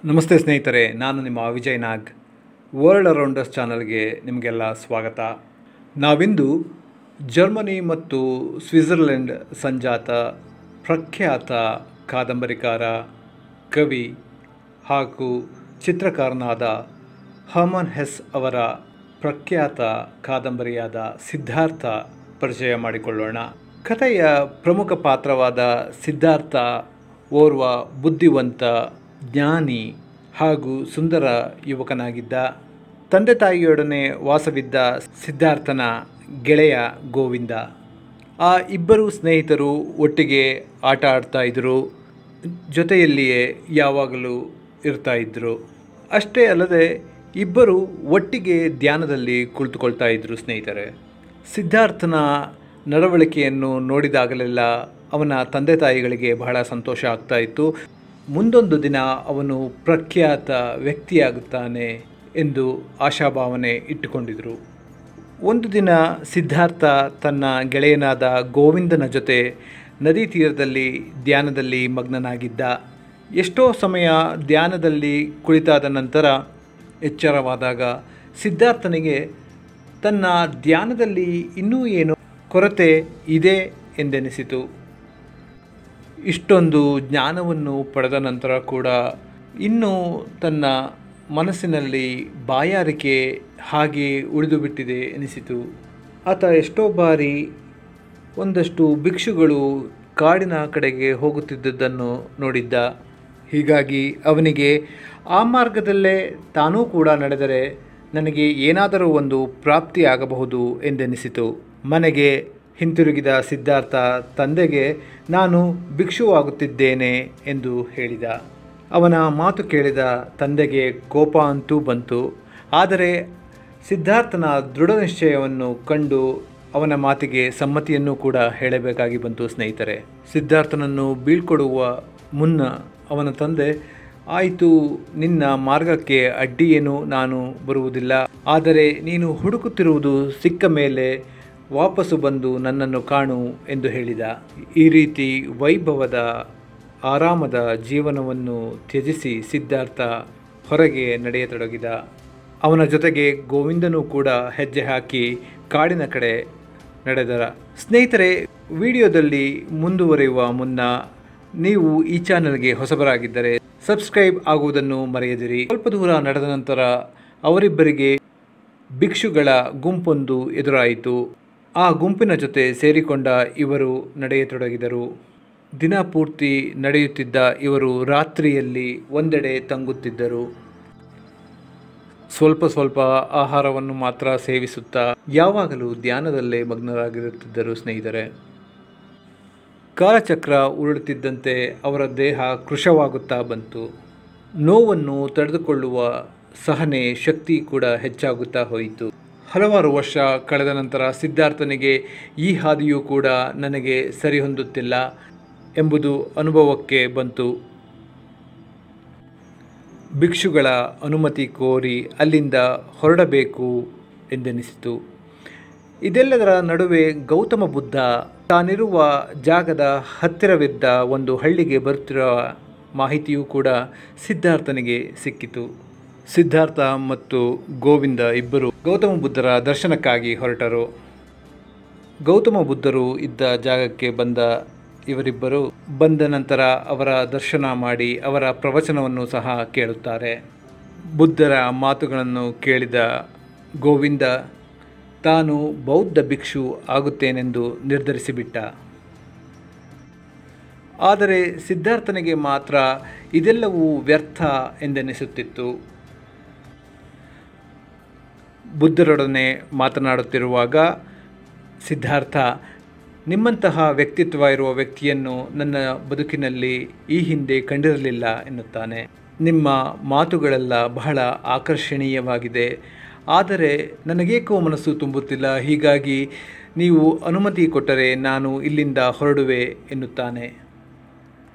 ನಮಸ್ತೆ ಸ್ನೇಹಿತರೆ, ನಾನು ನಿಮ್ಮ ವಿಜಯ್ ನಾಗ್. ವರ್ಲ್ಡ್ ಅರೌಂಡರ್ಸ್ ಚಾನಲ್ಗೆ ನಿಮಗೆಲ್ಲ ಸ್ವಾಗತ. ನಾವಿಂದು ಜರ್ಮನಿ ಮತ್ತು ಸ್ವಿಟ್ಜರ್ಲೆಂಡ್ ಸಂಜಾತ ಪ್ರಖ್ಯಾತ ಕಾದಂಬರಿಕಾರ, ಕವಿ ಹಾಗೂ ಚಿತ್ರಕಾರನಾದ ಹರ್ಮನ್ ಹೆಸ್ ಅವರ ಪ್ರಖ್ಯಾತ ಕಾದಂಬರಿಯಾದ ಸಿದ್ಧಾರ್ಥ ಪರಿಚಯ ಮಾಡಿಕೊಳ್ಳೋಣ. ಕಥೆಯ ಪ್ರಮುಖ ಪಾತ್ರವಾದ ಸಿದ್ಧಾರ್ಥ ಓರ್ವ ಬುದ್ಧಿವಂತ, ಜ್ಞಾನಿ ಹಾಗೂ ಸುಂದರ ಯುವಕನಾಗಿದ್ದ. ತಂದೆ ತಾಯಿಯೊಡನೆ ವಾಸವಿದ್ದ ಸಿದ್ಧಾರ್ಥನ ಗೆಳೆಯ ಗೋವಿಂದ. ಆ ಇಬ್ಬರು ಸ್ನೇಹಿತರು ಒಟ್ಟಿಗೆ ಆಟ ಆಡ್ತಾ ಇದ್ದರು, ಜೊತೆಯಲ್ಲಿಯೇ ಯಾವಾಗಲೂ ಇರ್ತಾ ಇದ್ದರು. ಅಷ್ಟೇ ಅಲ್ಲದೆ ಇಬ್ಬರು ಒಟ್ಟಿಗೆ ಧ್ಯಾನದಲ್ಲಿ ಕುಳಿತುಕೊಳ್ತಾ ಇದ್ದರು ಸ್ನೇಹಿತರೆ. ಸಿದ್ಧಾರ್ಥನ ನಡವಳಿಕೆಯನ್ನು ನೋಡಿದಾಗಲೆಲ್ಲ ಅವನ ತಂದೆ ತಾಯಿಗಳಿಗೆ ಬಹಳ ಸಂತೋಷ ಆಗ್ತಾ ಇತ್ತು. ಮುಂದೊಂದು ದಿನ ಅವನು ಪ್ರಖ್ಯಾತ ವ್ಯಕ್ತಿಯಾಗುತ್ತಾನೆ ಎಂದು ಆಶಾಭಾವನೆ ಇಟ್ಟುಕೊಂಡಿದ್ದರು. ಒಂದು ದಿನ ಸಿದ್ಧಾರ್ಥ ತನ್ನ ಗೆಳೆಯನಾದ ಗೋವಿಂದನ ಜೊತೆ ನದಿ ತೀರದಲ್ಲಿ ಧ್ಯಾನದಲ್ಲಿ ಮಗ್ನನಾಗಿದ್ದ. ಎಷ್ಟೋ ಸಮಯ ಧ್ಯಾನದಲ್ಲಿ ಕುಳಿತಾದ ನಂತರ ಎಚ್ಚರವಾದಾಗ ಸಿದ್ಧಾರ್ಥನಿಗೆ ತನ್ನ ಧ್ಯಾನದಲ್ಲಿ ಇನ್ನೂ ಏನೋ ಕೊರತೆ ಇದೆ ಎಂದೆನಿಸಿತು. ಇಷ್ಟೊಂದು ಜ್ಞಾನವನ್ನು ಪಡೆದ ನಂತರ ಕೂಡ ಇನ್ನೂ ತನ್ನ ಮನಸ್ಸಿನಲ್ಲಿ ಬಾಯಾರಿಕೆ ಹಾಗೆ ಉಳಿದು ಬಿಟ್ಟಿದೆ ಎನಿಸಿತು. ಆತ ಎಷ್ಟೋ ಬಾರಿ ಒಂದಷ್ಟು ಭಿಕ್ಷುಗಳು ಕಾಡಿನ ಕಡೆಗೆ ಹೋಗುತ್ತಿದ್ದುದನ್ನು ನೋಡಿದ್ದ. ಹೀಗಾಗಿ ಅವನಿಗೆ ಆ ಮಾರ್ಗದಲ್ಲೇ ತಾನೂ ಕೂಡ ನಡೆದರೆ ನನಗೆ ಏನಾದರೂ ಒಂದು ಪ್ರಾಪ್ತಿಯಾಗಬಹುದು ಎಂದೆನಿಸಿತು. ಮನೆಗೆ ಹಿಂತಿರುಗಿದ ಸಿದ್ಧಾರ್ಥ ತಂದೆಗೆ ನಾನು ಭಿಕ್ಷುವಾಗುತ್ತಿದ್ದೇನೆ ಎಂದು ಹೇಳಿದ. ಅವನ ಮಾತು ಕೇಳಿದ ತಂದೆಗೆ ಕೋಪ ಅಂತೂ ಬಂತು. ಆದರೆ ಸಿದ್ಧಾರ್ಥನ ದೃಢ ನಿಶ್ಚಯವನ್ನು ಕಂಡು ಅವನ ಮಾತಿಗೆ ಸಮ್ಮತಿಯನ್ನು ಕೂಡ ಹೇಳಬೇಕಾಗಿ ಬಂತು ಸ್ನೇಹಿತರೆ. ಸಿದ್ಧಾರ್ಥನನ್ನು ಬೀಳ್ಕೊಡುವ ಮುನ್ನ ಅವನ ತಂದೆ, ಆಯಿತು, ನಿನ್ನ ಮಾರ್ಗಕ್ಕೆ ಅಡ್ಡಿಯೇನು ನಾನು ಬರುವುದಿಲ್ಲ, ಆದರೆ ನೀನು ಹುಡುಕುತ್ತಿರುವುದು ಸಿಕ್ಕ ಮೇಲೆ ವಾಪಸ್ಸು ಬಂದು ನನ್ನನ್ನು ಕಾಣು ಎಂದು ಹೇಳಿದ. ಈ ರೀತಿ ವೈಭವದ ಆರಾಮದ ಜೀವನವನ್ನು ತ್ಯಜಿಸಿ ಸಿದ್ಧಾರ್ಥ ಹೊರಗೆ ನಡೆಯತೊಡಗಿದ. ಅವನ ಜೊತೆಗೆ ಗೋವಿಂದನೂ ಕೂಡ ಹೆಜ್ಜೆ ಹಾಕಿ ಕಾಡಿನ ಕಡೆ ನಡೆದರ. ಸ್ನೇಹಿತರೆ, ವಿಡಿಯೋದಲ್ಲಿ ಮುಂದುವರಿಯುವ ಮುನ್ನ ನೀವು ಈ ಚಾನಲ್ಗೆ ಹೊಸಬರಾಗಿದ್ದರೆ ಸಬ್ಸ್ಕ್ರೈಬ್ ಆಗುವುದನ್ನು ಮರೆಯದಿರಿ. ಸ್ವಲ್ಪ ದೂರ ನಡೆದ ನಂತರ ಅವರಿಬ್ಬರಿಗೆ ಭಿಕ್ಷುಗಳ ಗುಂಪೊಂದು ಎದುರಾಯಿತು. ಆ ಗುಂಪಿನ ಜೊತೆ ಸೇರಿಕೊಂಡ ಇವರು ನಡೆಯತೊಡಗಿದರು. ದಿನ ಪೂರ್ತಿ ನಡೆಯುತ್ತಿದ್ದ ಇವರು ರಾತ್ರಿಯಲ್ಲಿ ಒಂದೆಡೆ ತಂಗುತ್ತಿದ್ದರು. ಸ್ವಲ್ಪ ಆಹಾರವನ್ನು ಮಾತ್ರ ಸೇವಿಸುತ್ತಾ ಯಾವಾಗಲೂ ಧ್ಯಾನದಲ್ಲೇ ಮಗ್ನರಾಗಿರುತ್ತಿದ್ದರು ಸ್ನೇಹಿತರೆ. ಕಾಲಚಕ್ರ ಉರುಳುತ್ತಿದ್ದಂತೆ ಅವರ ದೇಹ ಕೃಶವಾಗುತ್ತಾ ಬಂತು. ನೋವನ್ನು ತಡೆದುಕೊಳ್ಳುವ ಸಹನೆ ಶಕ್ತಿ ಕೂಡ ಹೆಚ್ಚಾಗುತ್ತಾ ಹೋಯಿತು. ಹಲವಾರು ವರ್ಷ ಕಳೆದ ನಂತರ ಸಿದ್ಧಾರ್ಥನಿಗೆ ಈ ಹಾದಿಯೂ ಕೂಡ ನನಗೆ ಸರಿಹೊಂದುತ್ತಿಲ್ಲ ಎಂಬುದು ಅನುಭವಕ್ಕೆ ಬಂತು. ಭಿಕ್ಷುಗಳ ಅನುಮತಿ ಕೋರಿ ಅಲ್ಲಿಂದ ಹೊರಡಬೇಕು ಎಂದೆನಿಸಿತು. ಇದೆಲ್ಲದರ ನಡುವೆ ಗೌತಮ ಬುದ್ಧ ತಾನಿರುವ ಜಾಗದ ಹತ್ತಿರವಿದ್ದ ಒಂದು ಹಳ್ಳಿಗೆ ಬರುತ್ತಿರುವ ಮಾಹಿತಿಯೂ ಕೂಡ ಸಿದ್ಧಾರ್ಥನಿಗೆ ಸಿಕ್ಕಿತು. ಸಿದ್ಧಾರ್ಥ ಮತ್ತು ಗೋವಿಂದ ಇಬ್ಬರು ಗೌತಮ ಬುದ್ಧರ ದರ್ಶನಕ್ಕಾಗಿ ಹೊರಟರು. ಗೌತಮ ಬುದ್ಧರು ಇದ್ದ ಜಾಗಕ್ಕೆ ಬಂದ ಇವರಿಬ್ಬರು ಬಂದ ನಂತರ ಅವರ ದರ್ಶನ ಮಾಡಿ ಅವರ ಪ್ರವಚನವನ್ನು ಸಹ ಕೇಳುತ್ತಾರೆ. ಬುದ್ಧರ ಮಾತುಗಳನ್ನು ಕೇಳಿದ ಗೋವಿಂದ ತಾನು ಬೌದ್ಧ ಭಿಕ್ಷು ಆಗುತ್ತೇನೆಂದು ನಿರ್ಧರಿಸಿಬಿಟ್ಟ. ಆದರೆ ಸಿದ್ಧಾರ್ಥನಿಗೆ ಮಾತ್ರ ಇದೆಲ್ಲವೂ ವ್ಯರ್ಥ ಎಂದೆನಿಸುತ್ತಿತ್ತು. ಬುದ್ಧರೊಡನೆ ಮಾತನಾಡುತ್ತಿರುವಾಗ ಸಿದ್ಧಾರ್ಥ, ನಿಮ್ಮಂತಹ ವ್ಯಕ್ತಿತ್ವ ಇರುವ ವ್ಯಕ್ತಿಯನ್ನು ನನ್ನ ಬದುಕಿನಲ್ಲಿ ಈ ಹಿಂದೆ ಕಂಡಿರಲಿಲ್ಲ ಎನ್ನುತ್ತಾನೆ. ನಿಮ್ಮ ಮಾತುಗಳೆಲ್ಲ ಬಹಳ ಆಕರ್ಷಣೀಯವಾಗಿದೆ, ಆದರೆ ನನಗೇಕೋ ಮನಸ್ಸು ತುಂಬುತ್ತಿಲ್ಲ. ಹೀಗಾಗಿ ನೀವು ಅನುಮತಿ ಕೊಟ್ಟರೆ ನಾನು ಇಲ್ಲಿಂದ ಹೊರಡುವೆ ಎನ್ನುತ್ತಾನೆ.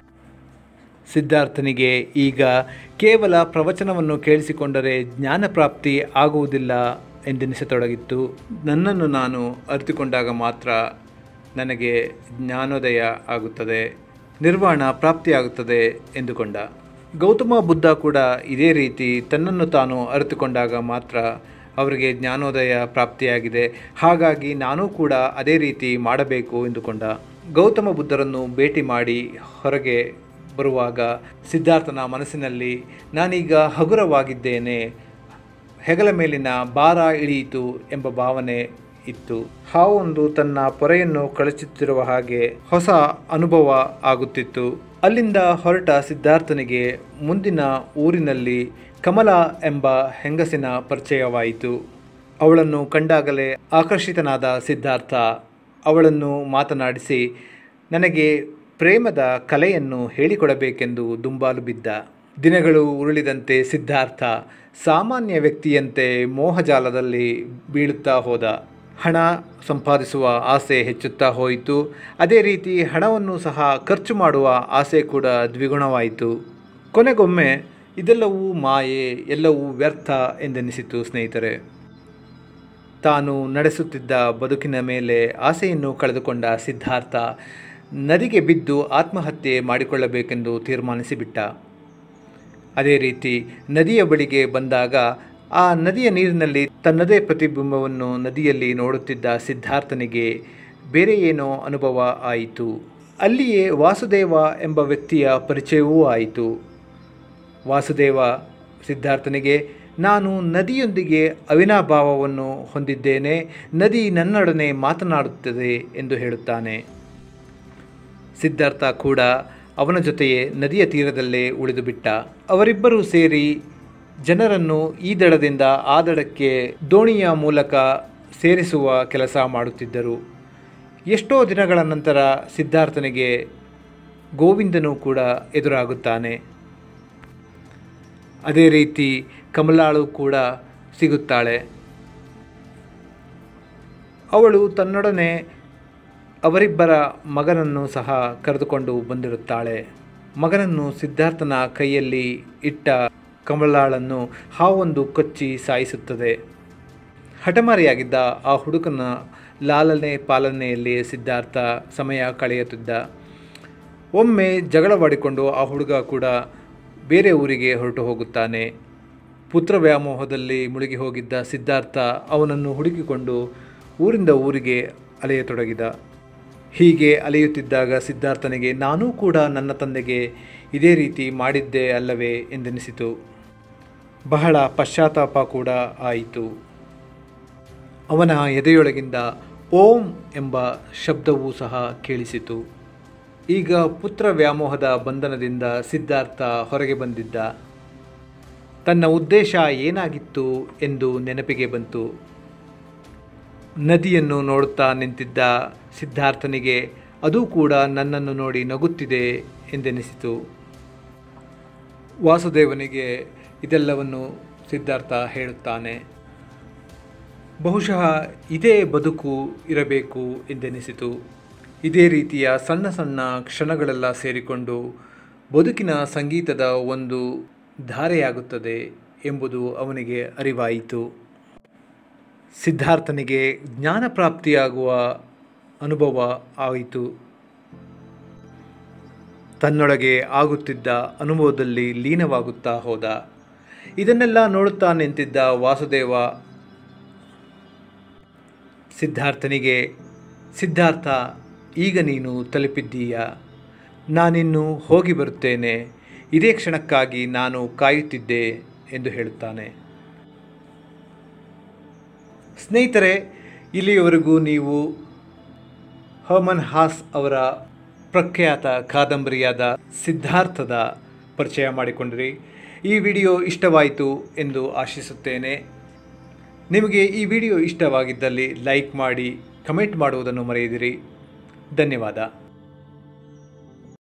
ಸಿದ್ಧಾರ್ಥನಿಗೆ ಈಗ ಕೇವಲ ಪ್ರವಚನವನ್ನು ಕೇಳಿಸಿಕೊಂಡರೆ ಜ್ಞಾನಪ್ರಾಪ್ತಿ ಆಗುವುದಿಲ್ಲ ಎಂದೆನಿಸತೊಡಗಿತ್ತು. ನನ್ನನ್ನು ನಾನು ಅರಿತುಕೊಂಡಾಗ ಮಾತ್ರ ನನಗೆ ಜ್ಞಾನೋದಯ ಆಗುತ್ತದೆ, ನಿರ್ವಾಣ ಪ್ರಾಪ್ತಿಯಾಗುತ್ತದೆ ಎಂದುಕೊಂಡ. ಗೌತಮ ಬುದ್ಧ ಕೂಡ ಇದೇ ರೀತಿ ತನ್ನನ್ನು ತಾನು ಅರಿತುಕೊಂಡಾಗ ಮಾತ್ರ ಅವರಿಗೆ ಜ್ಞಾನೋದಯ ಪ್ರಾಪ್ತಿಯಾಗಿದೆ. ಹಾಗಾಗಿ ನಾನೂ ಕೂಡ ಅದೇ ರೀತಿ ಮಾಡಬೇಕು ಎಂದುಕೊಂಡ. ಗೌತಮ ಬುದ್ಧರನ್ನು ಭೇಟಿ ಮಾಡಿ ಹೊರಗೆ ಬರುವಾಗ ಸಿದ್ಧಾರ್ಥನ ಮನಸ್ಸಿನಲ್ಲಿ ನಾನೀಗ ಹಗುರವಾಗಿದ್ದೇನೆ, ಹೆಗಲ ಮೇಲಿನ ಭಾರ ಇಳಿಯಿತು ಎಂಬ ಭಾವನೆ ಇತ್ತು. ಹಾವೊಂದು ತನ್ನ ಪೊರೆಯನ್ನು ಕಳಚುತ್ತಿರುವ ಹಾಗೆ ಹೊಸ ಅನುಭವ ಆಗುತ್ತಿತ್ತು. ಅಲ್ಲಿಂದ ಹೊರಟ ಸಿದ್ಧಾರ್ಥನಿಗೆ ಮುಂದಿನ ಊರಿನಲ್ಲಿ ಕಮಲಾ ಎಂಬ ಹೆಂಗಸಿನ ಪರಿಚಯವಾಯಿತು. ಅವಳನ್ನು ಕಂಡಾಗಲೇ ಆಕರ್ಷಿತನಾದ ಸಿದ್ಧಾರ್ಥ ಅವಳನ್ನು ಮಾತನಾಡಿಸಿ ನನಗೆ ಪ್ರೇಮದ ಕಲೆಯನ್ನು ಹೇಳಿಕೊಡಬೇಕೆಂದು ದುಂಬಾಲು ಬಿದ್ದ. ದಿನಗಳು ಉರುಳಿದಂತೆ ಸಿದ್ಧಾರ್ಥ ಸಾಮಾನ್ಯ ವ್ಯಕ್ತಿಯಂತೆ ಮೋಹಜಾಲದಲ್ಲಿ ಬೀಳುತ್ತಾ ಹೋದ. ಹಣ ಸಂಪಾದಿಸುವ ಆಸೆ ಹೆಚ್ಚುತ್ತಾ ಹೋಯಿತು. ಅದೇ ರೀತಿ ಹಣವನ್ನು ಸಹ ಖರ್ಚು ಮಾಡುವ ಆಸೆ ಕೂಡ ದ್ವಿಗುಣವಾಯಿತು. ಕೊನೆಗೊಮ್ಮೆ ಇದೆಲ್ಲವೂ ಮಾಯೆ, ಎಲ್ಲವೂ ವ್ಯರ್ಥ ಎಂದೆನಿಸಿತು ಸ್ನೇಹಿತರೆ. ತಾನು ನಡೆಸುತ್ತಿದ್ದ ಬದುಕಿನ ಮೇಲೆ ಆಸೆಯನ್ನು ಕಳೆದುಕೊಂಡ ಸಿದ್ಧಾರ್ಥ ನದಿಗೆ ಬಿದ್ದು ಆತ್ಮಹತ್ಯೆ ಮಾಡಿಕೊಳ್ಳಬೇಕೆಂದು ತೀರ್ಮಾನಿಸಿಬಿಟ್ಟ. ಅದೇ ರೀತಿ ನದಿಯ ಬಳಿಗೆ ಬಂದಾಗ ಆ ನದಿಯ ನೀರಿನಲ್ಲಿ ತನ್ನದೇ ಪ್ರತಿಬಿಂಬವನ್ನು ನದಿಯಲ್ಲಿ ನೋಡುತ್ತಿದ್ದ ಸಿದ್ಧಾರ್ಥನಿಗೆ ಬೇರೆ ಏನೋ ಅನುಭವ ಆಯಿತು. ಅಲ್ಲಿಯೇ ವಾಸುದೇವ ಎಂಬ ವ್ಯಕ್ತಿಯ ಪರಿಚಯವೂ ಆಯಿತು. ವಾಸುದೇವ ಸಿದ್ಧಾರ್ಥನಿಗೆ ನಾನು ನದಿಯೊಂದಿಗೆ ಅವಿನಾಭಾವವನ್ನು ಹೊಂದಿದ್ದೇನೆ, ನದಿ ನನ್ನೊಡನೆ ಮಾತನಾಡುತ್ತದೆ ಎಂದು ಹೇಳುತ್ತಾನೆ. ಸಿದ್ಧಾರ್ಥ ಕೂಡ ಅವನ ಜೊತೆಯೇ ನದಿಯ ತೀರದಲ್ಲೇ ಉಳಿದು ಬಿಟ್ಟ. ಅವರಿಬ್ಬರೂ ಸೇರಿ ಜನರನ್ನು ಈ ದಡದಿಂದ ಆ ದಡಕ್ಕೆ ದೋಣಿಯ ಮೂಲಕ ಸೇರಿಸುವ ಕೆಲಸ ಮಾಡುತ್ತಿದ್ದರು. ಎಷ್ಟೋ ದಿನಗಳ ನಂತರ ಸಿದ್ಧಾರ್ಥನಿಗೆ ಗೋವಿಂದನು ಕೂಡ ಎದುರಾಗುತ್ತಾನೆ. ಅದೇ ರೀತಿ ಕಮಲಾಳು ಕೂಡ ಸಿಗುತ್ತಾಳೆ. ಅವಳು ತನ್ನೊಡನೆ ಅವರಿಬ್ಬರ ಮಗನನ್ನು ಸಹ ಕರೆದುಕೊಂಡು ಬಂದಿರುತ್ತಾಳೆ. ಮಗನನ್ನು ಸಿದ್ಧಾರ್ಥನ ಕೈಯಲ್ಲಿ ಇಟ್ಟ ಕಮಲಾಳನ್ನು ಹಾವೊಂದು ಕೊಚ್ಚಿ ಸಾಯಿಸುತ್ತದೆ. ಹಠಮಾರಿಯಾಗಿದ್ದ ಆ ಹುಡುಗನ ಲಾಲನೆ ಪಾಲನೆಯಲ್ಲಿ ಸಿದ್ಧಾರ್ಥ ಸಮಯ ಕಳೆಯುತ್ತಿದ್ದ. ಒಮ್ಮೆ ಜಗಳವಾಡಿಕೊಂಡು ಆ ಹುಡುಗ ಕೂಡ ಬೇರೆ ಊರಿಗೆ ಹೊರಟು ಹೋಗುತ್ತಾನೆ. ಪುತ್ರ ವ್ಯಾಮೋಹದಲ್ಲಿ ಮುಳುಗಿ ಹೋಗಿದ್ದ ಸಿದ್ಧಾರ್ಥ ಅವನನ್ನು ಹುಡುಕಿಕೊಂಡು ಊರಿಂದ ಊರಿಗೆ ಅಲೆಯತೊಡಗಿದ. ಹೀಗೆ ಅಲೆಯುತ್ತಿದ್ದಾಗ ಸಿದ್ಧಾರ್ಥನಿಗೆ ನಾನೂ ಕೂಡ ನನ್ನ ತಂದೆಗೆ ಇದೇ ರೀತಿ ಮಾಡಿದ್ದೆ ಅಲ್ಲವೇ ಎಂದೆನಿಸಿತು. ಬಹಳ ಪಶ್ಚಾತ್ತಾಪ ಕೂಡ ಆಯಿತು. ಅವನ ಎದೆಯೊಳಗಿಂದ ಓಂ ಎಂಬ ಶಬ್ದವೂ ಸಹ ಕೇಳಿಸಿತು. ಈಗ ಪುತ್ರ ವ್ಯಾಮೋಹದ ಬಂಧನದಿಂದ ಸಿದ್ಧಾರ್ಥ ಹೊರಗೆ ಬಂದಿದ್ದ. ತನ್ನ ಉದ್ದೇಶ ಏನಾಗಿತ್ತು ಎಂದು ನೆನಪಿಗೆ ಬಂತು. ನದಿಯನ್ನು ನೋಡುತ್ತಾ ನಿಂತಿದ್ದ ಸಿದ್ಧಾರ್ಥನಿಗೆ ಅದು ಕೂಡ ನನ್ನನ್ನು ನೋಡಿ ನಗುತ್ತಿದೆ ಎಂದೆನಿಸಿತು. ವಾಸುದೇವನಿಗೆ ಇದೆಲ್ಲವನ್ನು ಸಿದ್ಧಾರ್ಥ ಹೇಳುತ್ತಾನೆ. ಬಹುಶಃ ಇದೇ ಬದುಕು ಇರಬೇಕು ಎಂದೆನಿಸಿತು. ಇದೇ ರೀತಿಯ ಸಣ್ಣ ಸಣ್ಣ ಕ್ಷಣಗಳೆಲ್ಲ ಸೇರಿಕೊಂಡು ಬದುಕಿನ ಸಂಗೀತದ ಒಂದು ಧಾರೆಯಾಗುತ್ತದೆ ಎಂಬುದು ಅವನಿಗೆ ಅರಿವಾಯಿತು. ಸಿದ್ಧಾರ್ಥನಿಗೆ ಜ್ಞಾನ ಪ್ರಾಪ್ತಿಯಾಗುವ ಅನುಭವ ಆಯಿತು. ತನ್ನೊಳಗೆ ಆಗುತ್ತಿದ್ದ ಅನುಭವದಲ್ಲಿ ಲೀನವಾಗುತ್ತಾ ಹೋದ. ಇದನ್ನೆಲ್ಲ ನೋಡುತ್ತಾ ನಿಂತಿದ್ದ ವಾಸುದೇವ ಸಿದ್ಧಾರ್ಥನಿಗೆ, ಸಿದ್ಧಾರ್ಥ, ಈಗ ನೀನು ತಲುಪಿದ್ದೀಯ, ನಾನಿನ್ನು ಹೋಗಿ ಬರುತ್ತೇನೆ, ಇದೇ ಕ್ಷಣಕ್ಕಾಗಿ ನಾನು ಕಾಯುತ್ತಿದ್ದೆ ಎಂದು ಹೇಳುತ್ತಾನೆ. ಸ್ನೇಹಿತರೆ, ಇಲ್ಲಿಯವರೆಗೂ ನೀವು ಹರ್ಮನ್ ಹಾಸ್ ಅವರ ಪ್ರಖ್ಯಾತ ಕಾದಂಬರಿಯಾದ ಸಿದ್ಧಾರ್ಥದ ಪರಿಚಯ ಮಾಡಿಕೊಂಡಿರಿ. ಈ ವಿಡಿಯೋ ಇಷ್ಟವಾಯಿತು ಎಂದು ಆಶಿಸುತ್ತೇನೆ. ನಿಮಗೆ ಈ ವಿಡಿಯೋ ಇಷ್ಟವಾಗಿದ್ದಲ್ಲಿ ಲೈಕ್ ಮಾಡಿ, ಕಮೆಂಟ್ ಮಾಡುವುದನ್ನು ಮರೆಯದಿರಿ. ಧನ್ಯವಾದ.